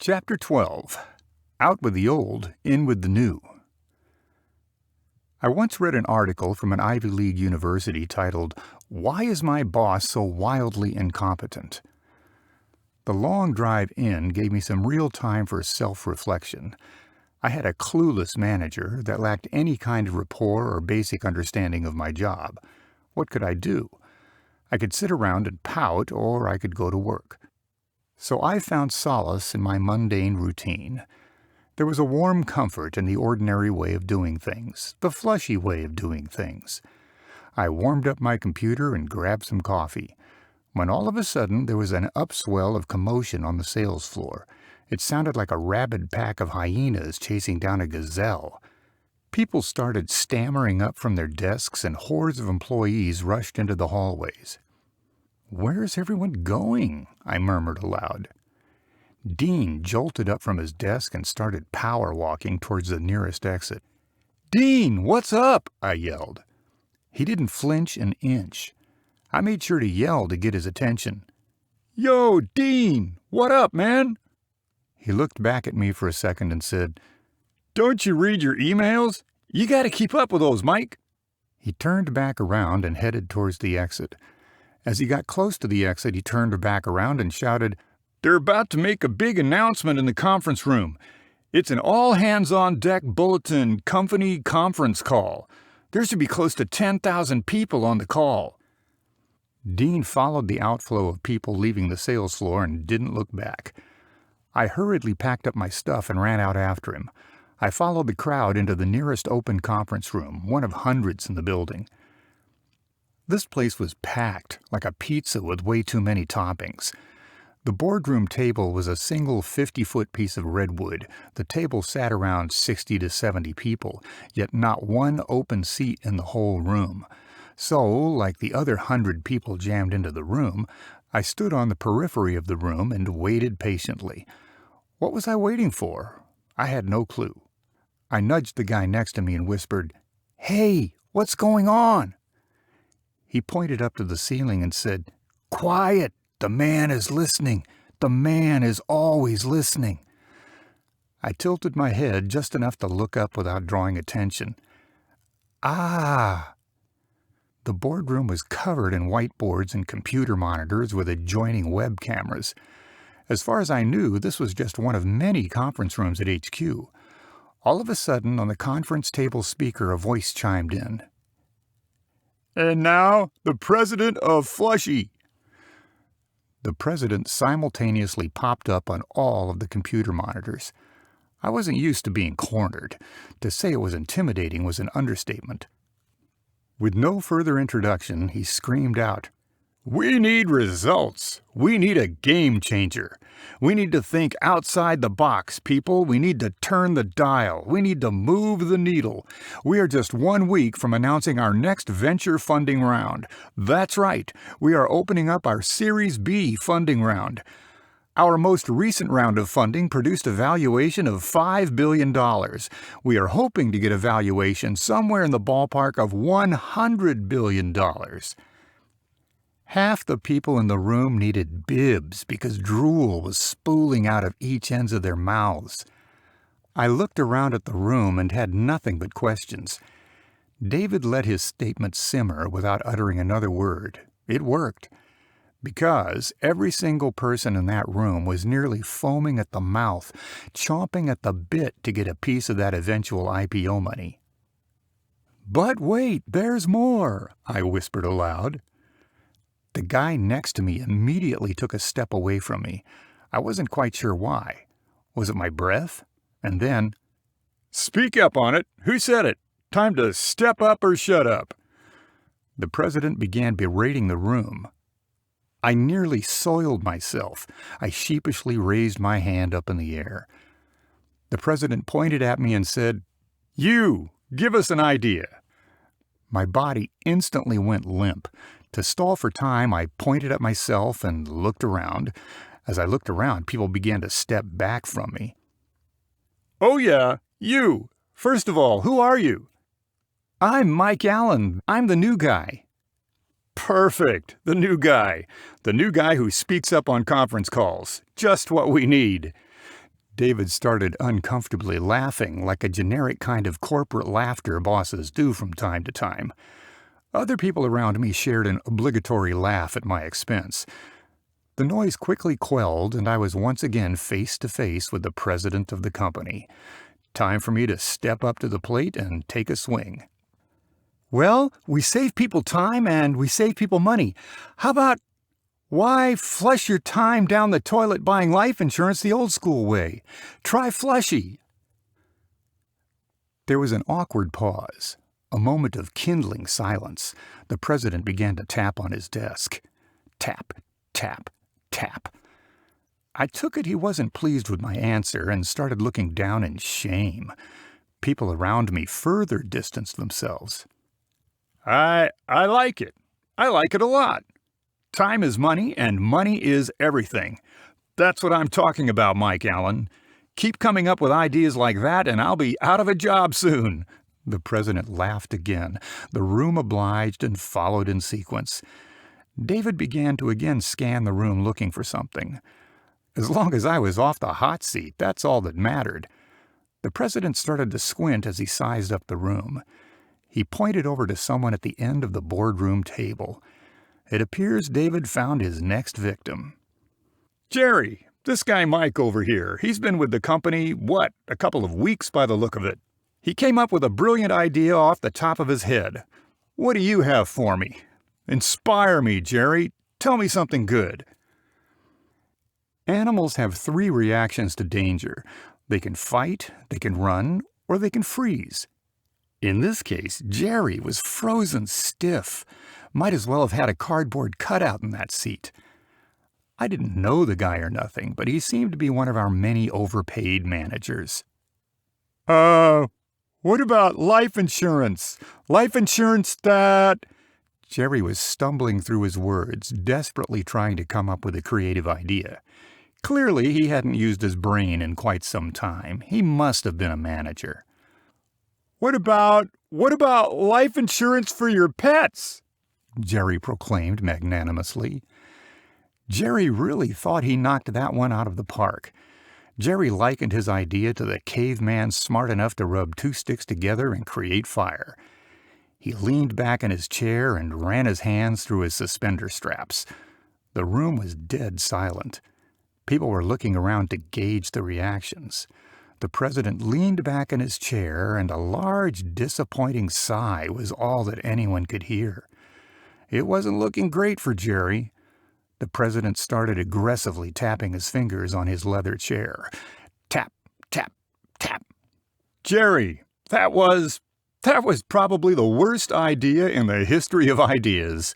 Chapter 12. Out with the old, in with the new. I once read an article from an Ivy League university titled, "Why is my boss so wildly incompetent?" The long drive in gave me some real time for self-reflection. I had a clueless manager that lacked any kind of rapport or basic understanding of my job. What could I do? I could sit around and pout, or I could go to work. So I found solace in my mundane routine. There was a warm comfort in the ordinary way of doing things, the Flushy way of doing things. I warmed up my computer and grabbed some coffee, when all of a sudden there was an upswell of commotion on the sales floor. It sounded like a rabid pack of hyenas chasing down a gazelle. People started stammering up from their desks and hordes of employees rushed into the hallways. "Where's everyone going?" I murmured aloud. Dean jolted up from his desk and started power walking towards the nearest exit. "Dean, what's up?" I yelled. He didn't flinch an inch. I made sure to yell to get his attention. "Yo, Dean, what up, man?" He looked back at me for a second and said, "Don't you read your emails? You gotta keep up with those, Mike." He turned back around and headed towards the exit. As he got close to the exit, he turned back around and shouted, "They're about to make a big announcement in the conference room. It's an all-hands-on-deck bulletin company conference call. There should be close to 10,000 people on the call." Dean followed the outflow of people leaving the sales floor and didn't look back. I hurriedly packed up my stuff and ran out after him. I followed the crowd into the nearest open conference room, one of hundreds in the building. This place was packed, like a pizza with way too many toppings. The boardroom table was a single 50-foot piece of redwood. The table sat around 60 to 70 people, yet not one open seat in the whole room. So, like the other 100 people jammed into the room, I stood on the periphery of the room and waited patiently. What was I waiting for? I had no clue. I nudged the guy next to me and whispered, "Hey, what's going on?" He pointed up to the ceiling and said, "Quiet! The man is listening. The man is always listening." I tilted my head just enough to look up without drawing attention. Ah! The boardroom was covered in whiteboards and computer monitors with adjoining web cameras. As far as I knew, this was just one of many conference rooms at HQ. All of a sudden, on the conference table speaker, a voice chimed in. "And now, the president of Flushy." The president simultaneously popped up on all of the computer monitors. I wasn't used to being cornered. To say it was intimidating was an understatement. With no further introduction, he screamed out, "We need results. We need a game changer. We need to think outside the box, people. We need to turn the dial. We need to move the needle. We are just 1 week from announcing our next venture funding round. That's right. We are opening up our Series B funding round. Our most recent round of funding produced a valuation of $5 billion. We are hoping to get a valuation somewhere in the ballpark of $100 billion. Half the people in the room needed bibs because drool was spooling out of each ends of their mouths. I looked around at the room and had nothing but questions. David let his statement simmer without uttering another word. It worked. Because every single person in that room was nearly foaming at the mouth, chomping at the bit to get a piece of that eventual IPO money. "But wait, there's more," I whispered aloud. The guy next to me immediately took a step away from me. I wasn't quite sure why. Was it my breath? And then, "Speak up on it. Who said it? Time to step up or shut up." The president began berating the room. I nearly soiled myself. I sheepishly raised my hand up in the air. The president pointed at me and said, "You, give us an idea." My body instantly went limp. To stall for time, I pointed at myself and looked around. As I looked around, people began to step back from me. "Oh yeah, you. First of all, who are you?" "I'm Mike Allen. I'm the new guy." "Perfect. The new guy. The new guy who speaks up on conference calls. Just what we need. David started uncomfortably laughing, like a generic kind of corporate laughter bosses do from time to time. Other people around me shared an obligatory laugh at my expense. The noise quickly quelled, and I was once again face to face with the president of the company. Time for me to step up to the plate and take a swing. Well, we save people time and we save people money. How about why flush your time down the toilet buying life insurance the old school way? Try Flushy. There was an awkward pause, a moment of kindling silence. The president began to tap on his desk. Tap, tap, tap. I took it he wasn't pleased with my answer and started looking down in shame. People around me further distanced themselves. I like it. I like it a lot. Time is money, and money is everything. That's what I'm talking about, Mike Allen. Keep coming up with ideas like that, and I'll be out of a job soon. The president laughed again. The room obliged and followed in sequence. David began to again scan the room looking for something. As long as I was off the hot seat, that's all that mattered. The president started to squint as he sized up the room. He pointed over to someone at the end of the boardroom table. It appears David found his next victim. Jerry, this guy Mike over here, he's been with the company, a couple of weeks by the look of it. He came up with a brilliant idea off the top of his head. What do you have for me? Inspire me, Jerry. Tell me something good. Animals have 3 reactions to danger. They can fight, they can run, or they can freeze. In this case, Jerry was frozen stiff. Might as well have had a cardboard cutout in that seat. I didn't know the guy or nothing, but he seemed to be one of our many overpaid managers. What about life insurance? Life insurance that... Jerry was stumbling through his words, desperately trying to come up with a creative idea. Clearly, he hadn't used his brain in quite some time. He must have been a manager. What about life insurance for your pets? Jerry proclaimed magnanimously. Jerry really thought he knocked that one out of the park. Jerry likened his idea to the caveman smart enough to rub 2 sticks together and create fire. He leaned back in his chair and ran his hands through his suspender straps. The room was dead silent. People were looking around to gauge the reactions. The president leaned back in his chair, and a large, disappointing sigh was all that anyone could hear. It wasn't looking great for Jerry. The president started aggressively tapping his fingers on his leather chair. Tap, tap, tap. Jerry, that was probably the worst idea in the history of ideas.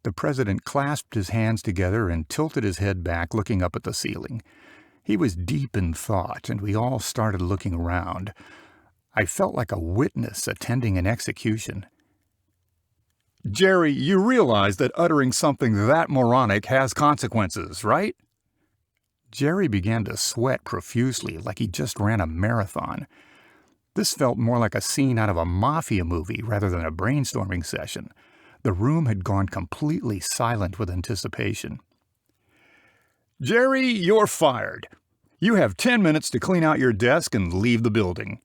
The president clasped his hands together and tilted his head back, looking up at the ceiling. He was deep in thought, and we all started looking around. I felt like a witness attending an execution. Jerry, you realize that uttering something that moronic has consequences, right? Jerry began to sweat profusely, like he just ran a marathon. This felt more like a scene out of a mafia movie rather than a brainstorming session. The room had gone completely silent with anticipation. Jerry, you're fired. You have 10 minutes to clean out your desk and leave the building.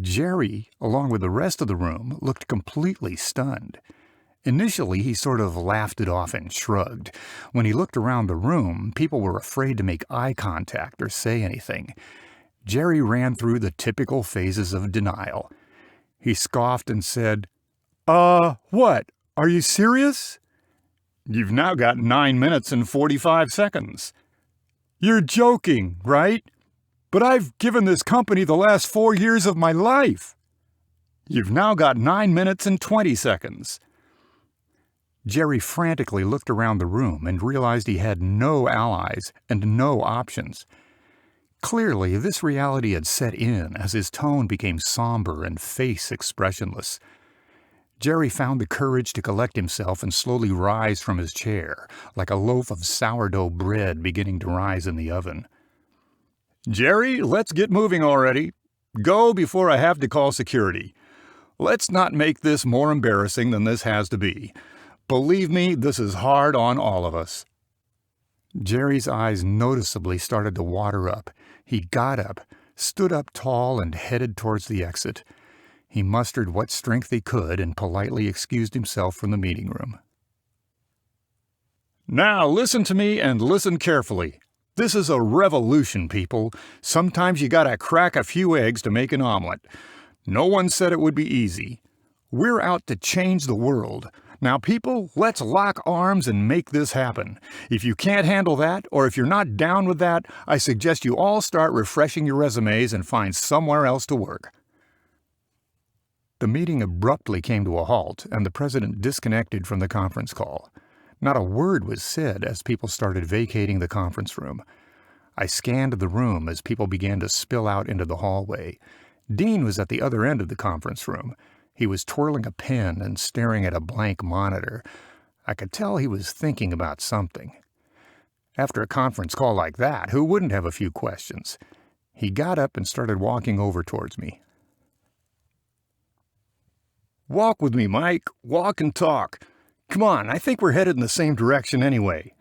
Jerry, along with the rest of the room, looked completely stunned. Initially, he sort of laughed it off and shrugged. When he looked around the room, people were afraid to make eye contact or say anything. Jerry ran through the typical phases of denial. He scoffed and said, What? Are you serious? You've now got 9 minutes and 45 seconds. You're joking, right? But I've given this company the last 4 years of my life. You've now got 9 minutes and 20 seconds. Jerry frantically looked around the room and realized he had no allies and no options. Clearly, this reality had set in as his tone became somber and face expressionless. Jerry found the courage to collect himself and slowly rise from his chair, like a loaf of sourdough bread beginning to rise in the oven. Jerry, let's get moving already. Go before I have to call security. Let's not make this more embarrassing than this has to be. Believe me, this is hard on all of us. Jerry's eyes noticeably started to water up. He got up, stood up tall, and headed towards the exit. He mustered what strength he could and politely excused himself from the meeting room. Now listen to me and listen carefully. This is a revolution, people. Sometimes you gotta crack a few eggs to make an omelet. No one said it would be easy. We're out to change the world. Now, people, let's lock arms and make this happen. If you can't handle that, or if you're not down with that, I suggest you all start refreshing your resumes and find somewhere else to work. The meeting abruptly came to a halt, and the president disconnected from the conference call. Not a word was said as people started vacating the conference room. I scanned the room as people began to spill out into the hallway. Dean was at the other end of the conference room. He was twirling a pen and staring at a blank monitor. I could tell he was thinking about something. After a conference call like that, who wouldn't have a few questions? He got up and started walking over towards me. Walk with me, Mike. Walk and talk. Come on, I think we're headed in the same direction anyway.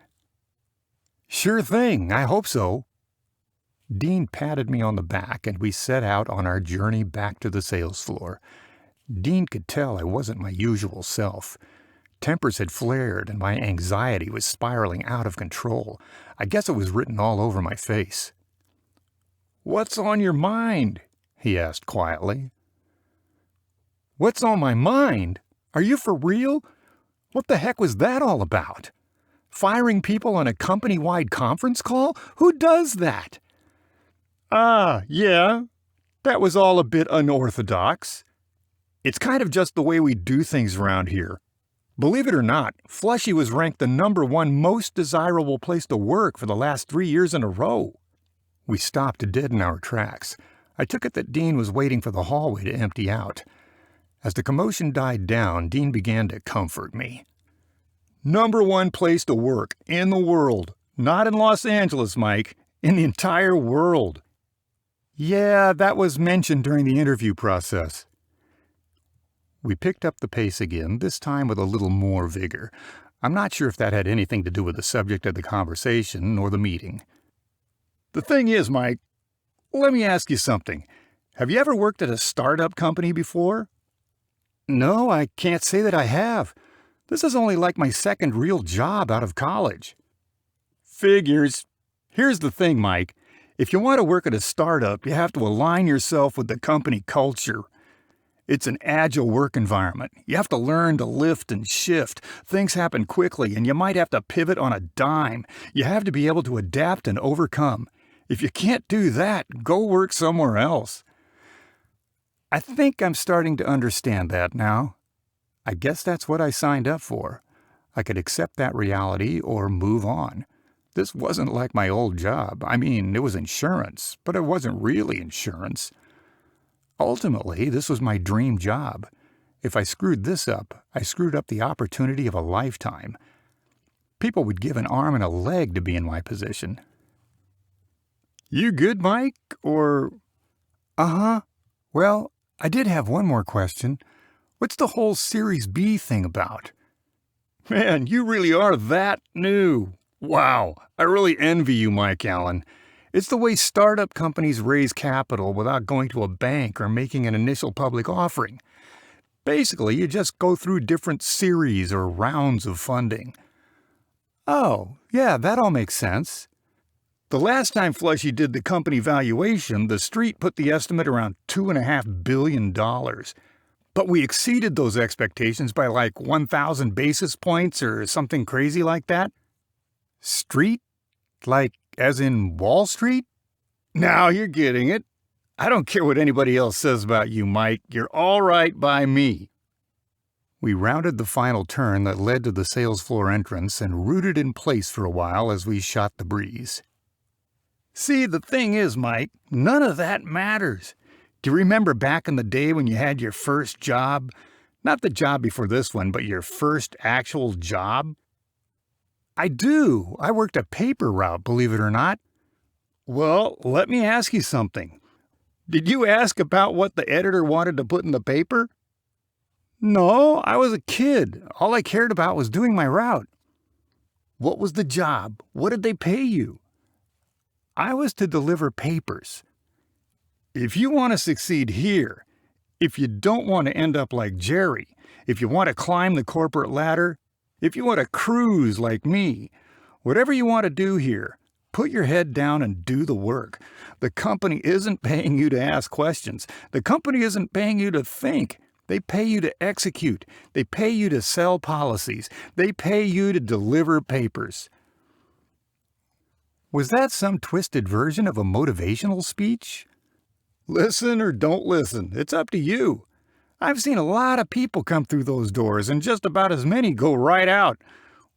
Sure thing, I hope so. Dean patted me on the back, and we set out on our journey back to the sales floor. Dean could tell I wasn't my usual self. Tempers had flared, and my anxiety was spiraling out of control. I guess it was written all over my face. "What's on your mind?" he asked quietly. "What's on my mind? Are you for real? What the heck was that all about? Firing people on a company-wide conference call? Who does that?" Yeah. That was all a bit unorthodox. It's kind of just the way we do things around here. Believe it or not, Flushy was ranked the #1 most desirable place to work for the last 3 years in a row. We stopped dead in our tracks. I took it that Dean was waiting for the hallway to empty out. As the commotion died down, Dean began to comfort me. #1 place to work in the world. Not in Los Angeles, Mike. In the entire world. Yeah, that was mentioned during the interview process. We picked up the pace again, this time with a little more vigor. I'm not sure if that had anything to do with the subject of the conversation or the meeting. The thing is, Mike, let me ask you something. Have you ever worked at a startup company before? No, I can't say that I have. This is only like my second real job out of college. Figures. Here's the thing, Mike. If you want to work at a startup, you have to align yourself with the company culture. It's an agile work environment. You have to learn to lift and shift. Things happen quickly, and you might have to pivot on a dime. You have to be able to adapt and overcome. If you can't do that, go work somewhere else. I think I'm starting to understand that now. I guess that's what I signed up for. I could accept that reality or move on. This wasn't like my old job. I mean, it was insurance, but it wasn't really insurance. Ultimately, this was my dream job. If I screwed this up, I screwed up the opportunity of a lifetime. People would give an arm and a leg to be in my position. You good, Mike? Or... Uh-huh. Well, I did have one more question. What's the whole Series B thing about? Man, you really are that new. Wow, I really envy you, Mike Allen. It's the way startup companies raise capital without going to a bank or making an initial public offering. Basically, you just go through different series or rounds of funding. Oh, yeah, that all makes sense. The last time Flushy did the company valuation, the street put the estimate around $2.5 billion. But we exceeded those expectations by like 1,000 basis points or something crazy like that. Street? Like, as in Wall Street? Now you're getting it. I don't care what anybody else says about you, Mike. You're all right by me. We rounded the final turn that led to the sales floor entrance and rooted in place for a while as we shot the breeze. See, the thing is, Mike, none of that matters. Do you remember back in the day when you had your first job? Not the job before this one, but your first actual job? I do. I worked a paper route, believe it or not. Well, let me ask you something. Did you ask about what the editor wanted to put in the paper? No, I was a kid. All I cared about was doing my route. What was the job? What did they pay you? I was to deliver papers. If you want to succeed here, if you don't want to end up like Jerry, if you want to climb the corporate ladder, if you want to cruise like me, whatever you want to do here, put your head down and do the work. The company isn't paying you to ask questions. The company isn't paying you to think. They pay you to execute. They pay you to sell policies. They pay you to deliver papers. Was that some twisted version of a motivational speech? Listen or don't listen, it's up to you. I've seen a lot of people come through those doors, and just about as many go right out.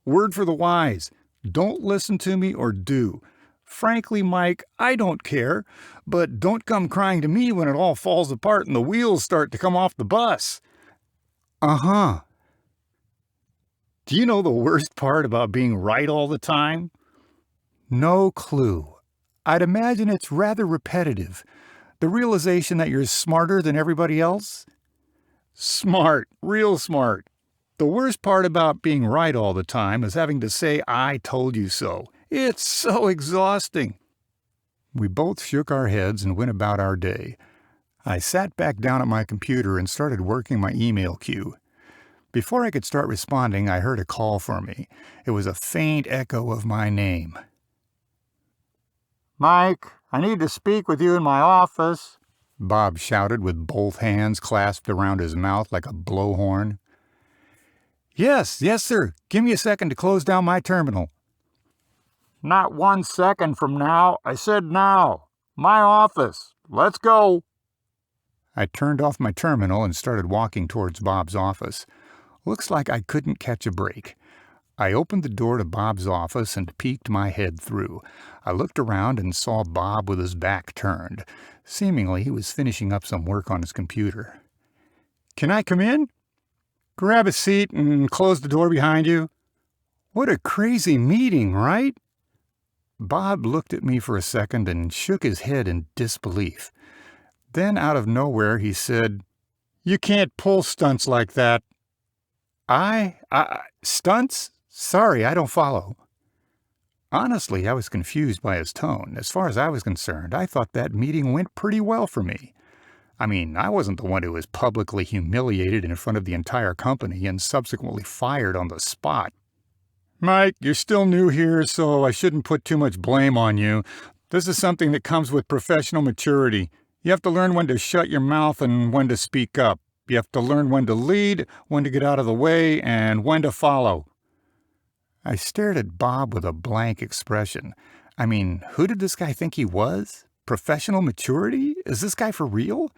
Word for the wise, don't listen to me or do. Frankly, Mike, I don't care, but don't come crying to me when it all falls apart and the wheels start to come off the bus. Uh-huh. Do you know the worst part about being right all the time? No clue. I'd imagine it's rather repetitive. The realization that you're smarter than everybody else? Smart, real smart. The worst part about being right all the time is having to say, "I told you so." It's so exhausting. We both shook our heads and went about our day. I sat back down at my computer and started working my email queue. Before I could start responding, I heard a call for me. It was a faint echo of my name. "Mike, I need to speak with you in my office," Bob shouted with both hands clasped around his mouth like a blowhorn. Yes, sir. Give me a second to close down my terminal." "Not 1 second from now. I said now. My office. Let's go." I turned off my terminal and started walking towards Bob's office. Looks like I couldn't catch a break. I opened the door to Bob's office and peeked my head through. I looked around and saw Bob with his back turned. Seemingly, he was finishing up some work on his computer. "Can I come in?" "Grab a seat and close the door behind you." What a crazy meeting, right? Bob looked at me for a second and shook his head in disbelief. Then, out of nowhere, he said, "You can't pull stunts like that." Stunts? Sorry, I don't follow. Honestly, I was confused by his tone. As far as I was concerned, I thought that meeting went pretty well for me. I mean, I wasn't the one who was publicly humiliated in front of the entire company and subsequently fired on the spot. "Mike, you're still new here, so I shouldn't put too much blame on you. This is something that comes with professional maturity. You have to learn when to shut your mouth and when to speak up. You have to learn when to lead, when to get out of the way, and when to follow." I stared at Bob with a blank expression. I mean, who did this guy think he was? Professional maturity? Is this guy for real?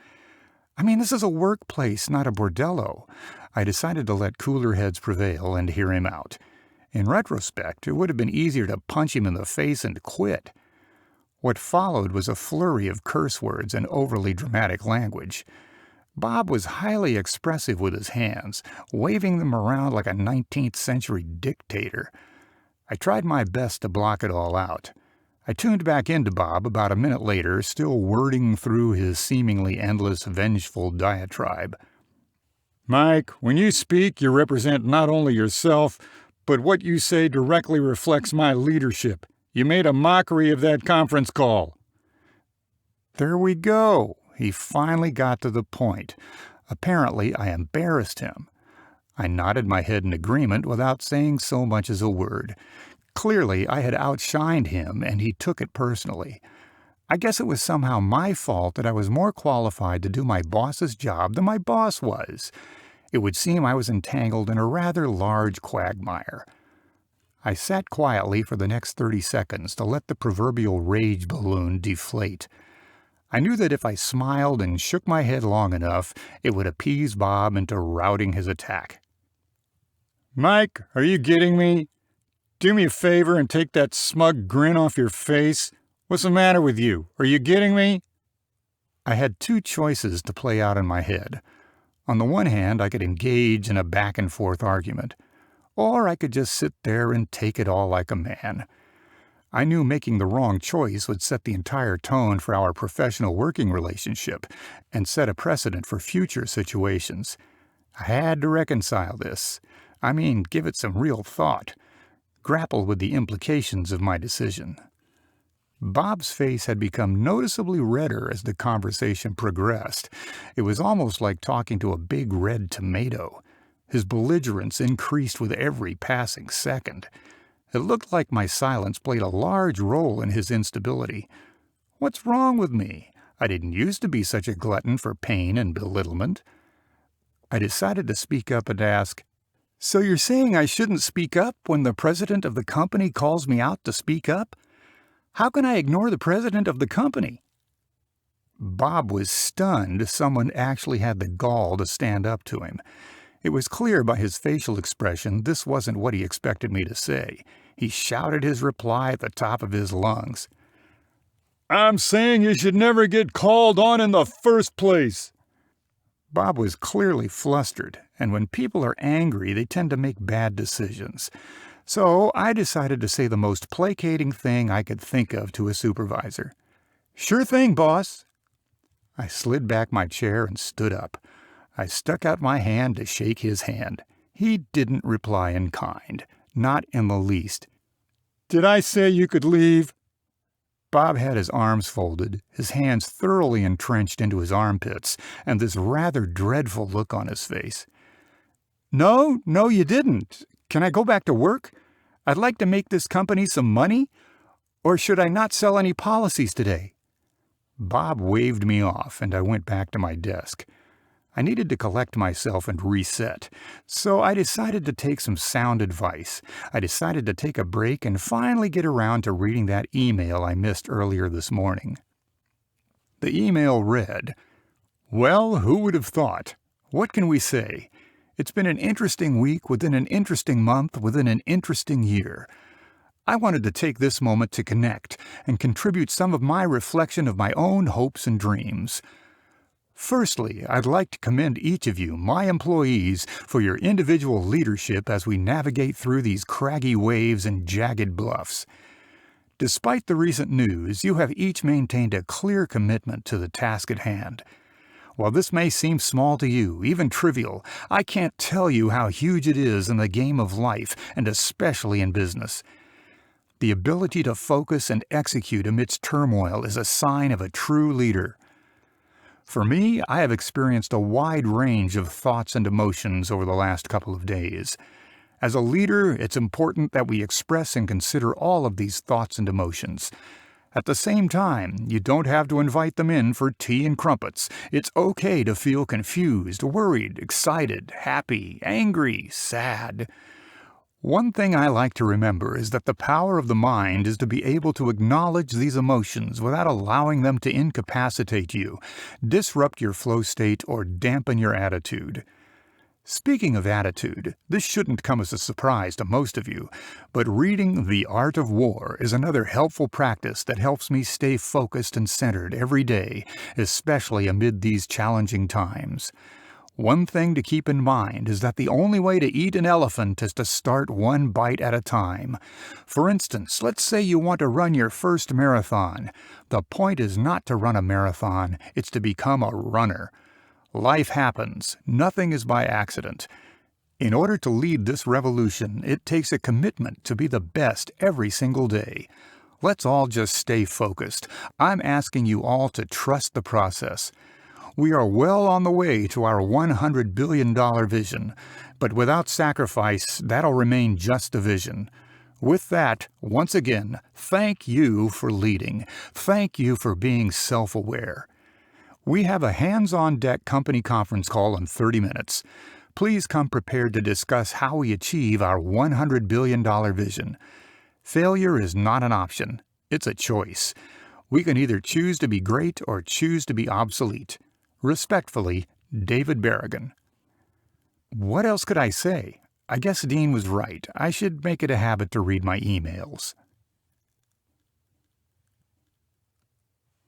I mean, this is a workplace, not a bordello. I decided to let cooler heads prevail and hear him out. In retrospect, it would have been easier to punch him in the face and quit. What followed was a flurry of curse words and overly dramatic language. Bob was highly expressive with his hands, waving them around like a 19th century dictator. I tried my best to block it all out. I tuned back into Bob about a minute later, still wording through his seemingly endless, vengeful diatribe. "Mike, when you speak, you represent not only yourself, but what you say directly reflects my leadership. You made a mockery of that conference call." There we go. He finally got to the point. Apparently, I embarrassed him. I nodded my head in agreement without saying so much as a word. Clearly, I had outshined him, and he took it personally. I guess it was somehow my fault that I was more qualified to do my boss's job than my boss was. It would seem I was entangled in a rather large quagmire. I sat quietly for the next 30 seconds to let the proverbial rage balloon deflate. I knew that if I smiled and shook my head long enough, it would appease Bob into routing his attack. "Mike, are you getting me? Do me a favor and take that smug grin off your face. What's the matter with you? Are you getting me?" I had two choices to play out in my head. On the one hand, I could engage in a back-and-forth argument, or I could just sit there and take it all like a man. I knew making the wrong choice would set the entire tone for our professional working relationship and set a precedent for future situations. I had to reconcile this. I mean, give it some real thought. grapple with the implications of my decision. Bob's face had become noticeably redder as the conversation progressed. It was almost like talking to a big red tomato. His belligerence increased with every passing second. It looked like my silence played a large role in his instability. What's wrong with me? I didn't used to be such a glutton for pain and belittlement. I decided to speak up and ask, "So you're saying I shouldn't speak up when the president of the company calls me out to speak up? How can I ignore the president of the company?" Bob was stunned someone actually had the gall to stand up to him. It was clear by his facial expression this wasn't what he expected me to say. He shouted his reply at the top of his lungs. "I'm saying you should never get called on in the first place." Bob was clearly flustered, and when people are angry, they tend to make bad decisions. So I decided to say the most placating thing I could think of to a supervisor. "Sure thing, boss." I slid back my chair and stood up. I stuck out my hand to shake his hand. He didn't reply in kind, not in the least. "Did I say you could leave?" Bob had his arms folded, his hands thoroughly entrenched into his armpits, and this rather dreadful look on his face. No, you didn't. Can I go back to work? I'd like to make this company some money. Or should I not sell any policies today?" Bob waved me off, and I went back to my desk. I needed to collect myself and reset, so I decided to take some sound advice. I decided to take a break and finally get around to reading that email I missed earlier this morning. The email read, "Well, who would have thought? What can we say? It's been an interesting week within an interesting month within an interesting year. I wanted to take this moment to connect and contribute some of my reflection of my own hopes and dreams. Firstly, I'd like to commend each of you, my employees, for your individual leadership as we navigate through these craggy waves and jagged bluffs. Despite the recent news, you have each maintained a clear commitment to the task at hand. While this may seem small to you, even trivial, I can't tell you how huge it is in the game of life, and especially in business. The ability to focus and execute amidst turmoil is a sign of a true leader. For me, I have experienced a wide range of thoughts and emotions over the last couple of days. As a leader, it's important that we express and consider all of these thoughts and emotions. At the same time, you don't have to invite them in for tea and crumpets. It's okay to feel confused, worried, excited, happy, angry, sad. One thing I like to remember is that the power of the mind is to be able to acknowledge these emotions without allowing them to incapacitate you, disrupt your flow state, or dampen your attitude. Speaking of attitude, this shouldn't come as a surprise to most of you, but reading The Art of War is another helpful practice that helps me stay focused and centered every day, especially amid these challenging times. One thing to keep in mind is that the only way to eat an elephant is to start one bite at a time. For instance, let's say you want to run your first marathon. The point is not to run a marathon, it's to become a runner. Life happens. Nothing is by accident. In order to lead this revolution, it takes a commitment to be the best every single day. Let's all just stay focused. I'm asking you all to trust the process. We are well on the way to our $100 billion vision, but without sacrifice, that'll remain just a vision. With that, once again, thank you for leading. Thank you for being self-aware. We have a hands-on-deck company conference call in 30 minutes. Please come prepared to discuss how we achieve our $100 billion vision. Failure is not an option. It's a choice. We can either choose to be great or choose to be obsolete. Respectfully, David Berrigan. What else could I say? I guess Dean was right. I should make it a habit to read my emails.